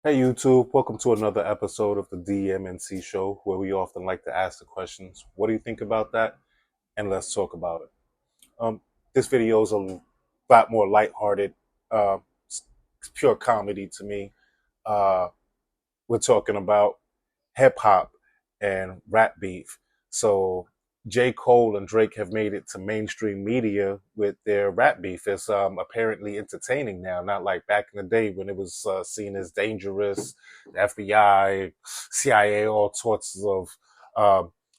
Hey YouTube, welcome to another episode of the DMNC show where we often like to ask the questions, what do you think about that? And let's talk about it. This video is a lot more lighthearted, it's pure comedy to me. Uh, we're talking about hip hop and rap beef. So J. Cole and Drake have made it to mainstream media with their rap beef. It's apparently entertaining now, not like back in the day when it was seen as dangerous. The FBI, CIA, all sorts of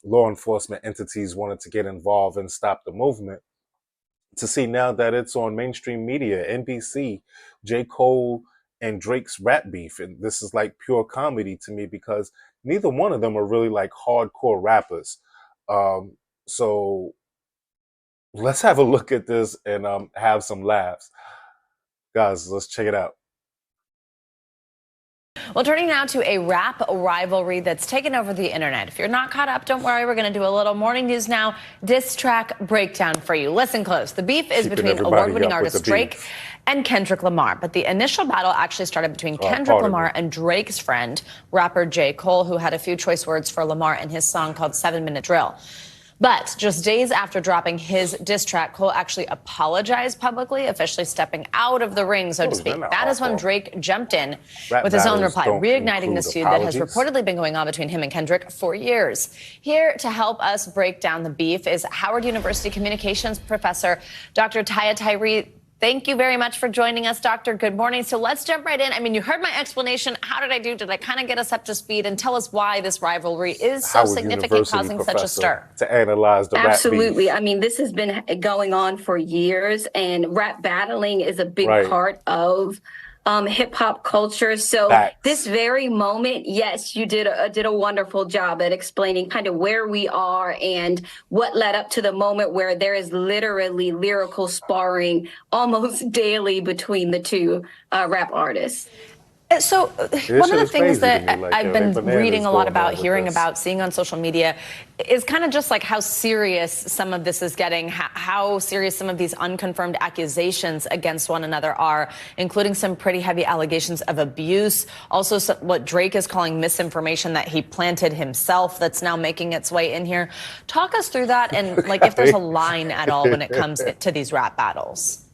law enforcement entities wanted to get involved and stop the movement. To see now that it's on mainstream media, NBC, J. Cole and Drake's rap beef. And this is like pure comedy to me because neither one of them are really like hardcore rappers. Um, so let's have a look at this and have some laughs. Guys, let's check it out. Well, turning now to a rap rivalry that's taken over the internet. If you're not caught up, don't worry. We're going to do a little morning news now. Diss track breakdown for you. Listen close. The beef is between award-winning artist Drake and Kendrick Lamar. But the initial battle actually started between Kendrick Lamar and Drake's friend, rapper J. Cole, who had a few choice words for Lamar in his song called 7-Minute Drill. But just days after dropping his diss track, Cole actually apologized publicly, officially stepping out of the ring, so to speak. That is when Drake jumped in with his own reply, reigniting this feud that has reportedly been going on between him and Kendrick for years. Here to help us break down the beef is Howard University communications professor Dr. Taya Tyree. Thank you very much for joining us, Doctor. Good morning. So let's jump right in. I mean, you heard my explanation. How did I do? Did I kind of get us up to speed? And tell us why this rivalry is so significant, causing such a stir. To analyze the rap beef. Absolutely. I mean, this has been going on for years, and rap battling is a big part of hip hop culture. So this very moment, yes, you did a wonderful job at explaining kind of where we are and what led up to the moment where there is literally lyrical sparring almost daily between the two rap artists. So one of the things that I've been reading a lot about, hearing about, seeing on social media is kind of just like how serious some of this is getting, how serious some of these unconfirmed accusations against one another are, including some pretty heavy allegations of abuse. Also, what Drake is calling misinformation that he planted himself that's now making its way in here. Talk us through that and like if there's a line at all when it comes to these rap battles.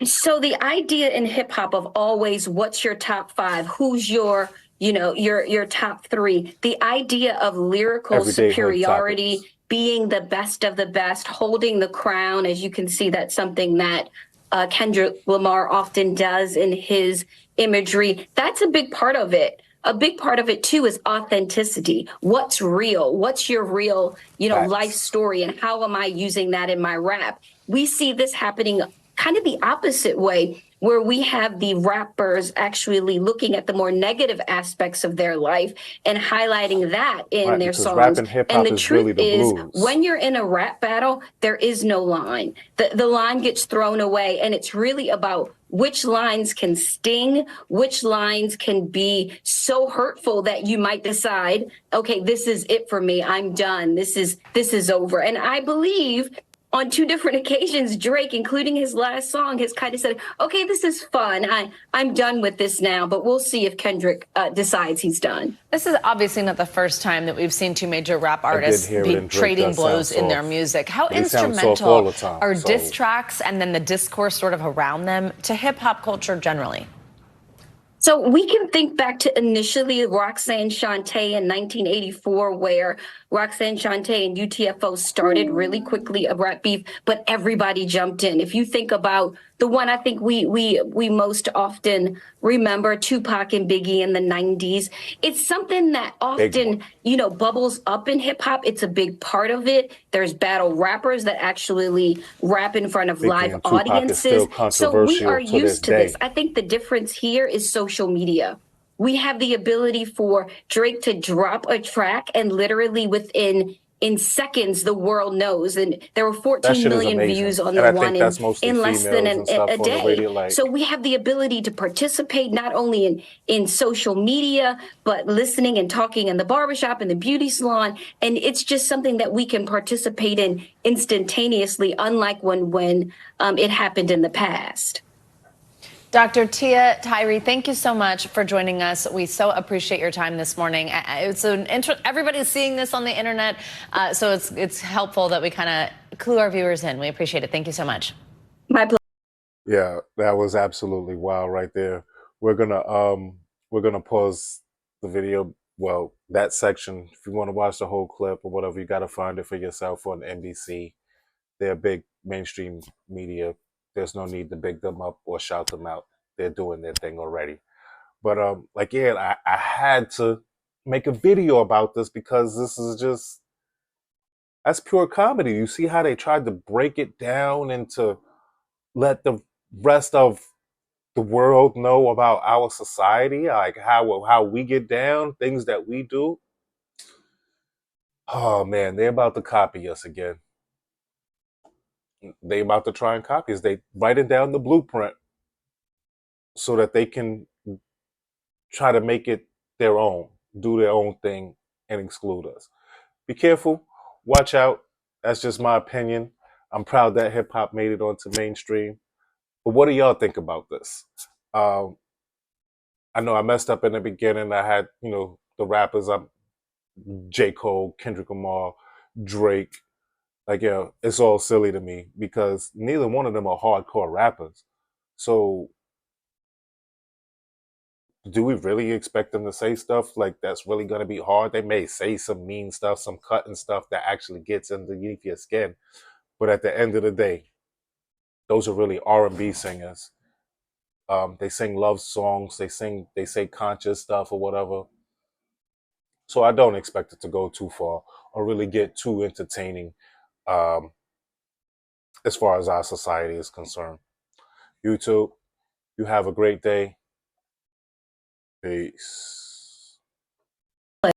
So the idea in hip hop of always what's your top five, who's your, your top three, the idea of lyrical superiority, being the best of the best, holding the crown, as you can see, that's something that Kendrick Lamar often does in his imagery. That's a big part of it. A big part of it, too, is authenticity. What's real? What's your real, life story? And how am I using that in my rap? We see this happening kind of the opposite way, where we have the rappers actually looking at the more negative aspects of their life and highlighting that in their songs. And the truth is, when you're in a rap battle, there is no line. The line gets thrown away, and it's really about which lines can sting, which lines can be so hurtful that you might decide, okay, this is it for me. I'm done. This is over. And I believe on two different occasions, Drake, including his last song, has kind of said, okay, this is fun. I'm done with this now, but we'll see if Kendrick decides he's done. This is obviously not the first time that we've seen two major rap artists be trading blows in their music. How instrumental are diss tracks and then the discourse sort of around them to hip hop culture generally? So we can think back to initially Roxanne Shante in 1984, where Roxanne Shante and UTFO started really quickly a rap beef, but everybody jumped in. If you think about the one I think we most often remember, Tupac and Biggie in the 90s, it's something that often, bubbles up in hip hop. It's a big part of it. There's battle rappers that actually rap in front of live audiences. So we are used to this. I think the difference here is social media. We have the ability for Drake to drop a track and literally in seconds, the world knows. And there were 14 million views on the one in less than a day. So we have the ability to participate not only in social media, but listening and talking in the barbershop and the beauty salon. And it's just something that we can participate in instantaneously, unlike when it happened in the past. Dr. Tia Tyree, thank you so much for joining us. We so appreciate your time this morning. It's everybody's seeing this on the internet, so it's helpful that we kind of clue our viewers in. We appreciate it. Thank you so much. My pleasure. Yeah, that was absolutely wild right there. We're gonna pause the video. Well, that section. If you want to watch the whole clip or whatever, you got to find it for yourself on NBC. They're big mainstream media. There's no need to big them up or shout them out. They're doing their thing already. But like yeah, I had to make a video about this because this is just that's pure comedy. You see how they tried to break it down and to let the rest of the world know about our society, like how we get down, things that we do. Oh man, they're about to copy us again. They about to try and copy us. They writing down the blueprint so that they can try to make it their own, do their own thing, and exclude us. Be careful. Watch out. That's just my opinion. I'm proud that hip hop made it onto mainstream. But what do y'all think about this? I know I messed up in the beginning. I had, the rappers. I'm J. Cole, Kendrick Lamar, Drake. Like, yeah, it's all silly to me because neither one of them are hardcore rappers. So, do we really expect them to say stuff like that's really going to be hard? They may say some mean stuff, some cutting stuff that actually gets underneath your skin. But at the end of the day, those are really R&B singers. They sing love songs. They say conscious stuff or whatever. So I don't expect it to go too far or really get too entertaining um, as far as our society is concerned. YouTube, you have a great day. Peace.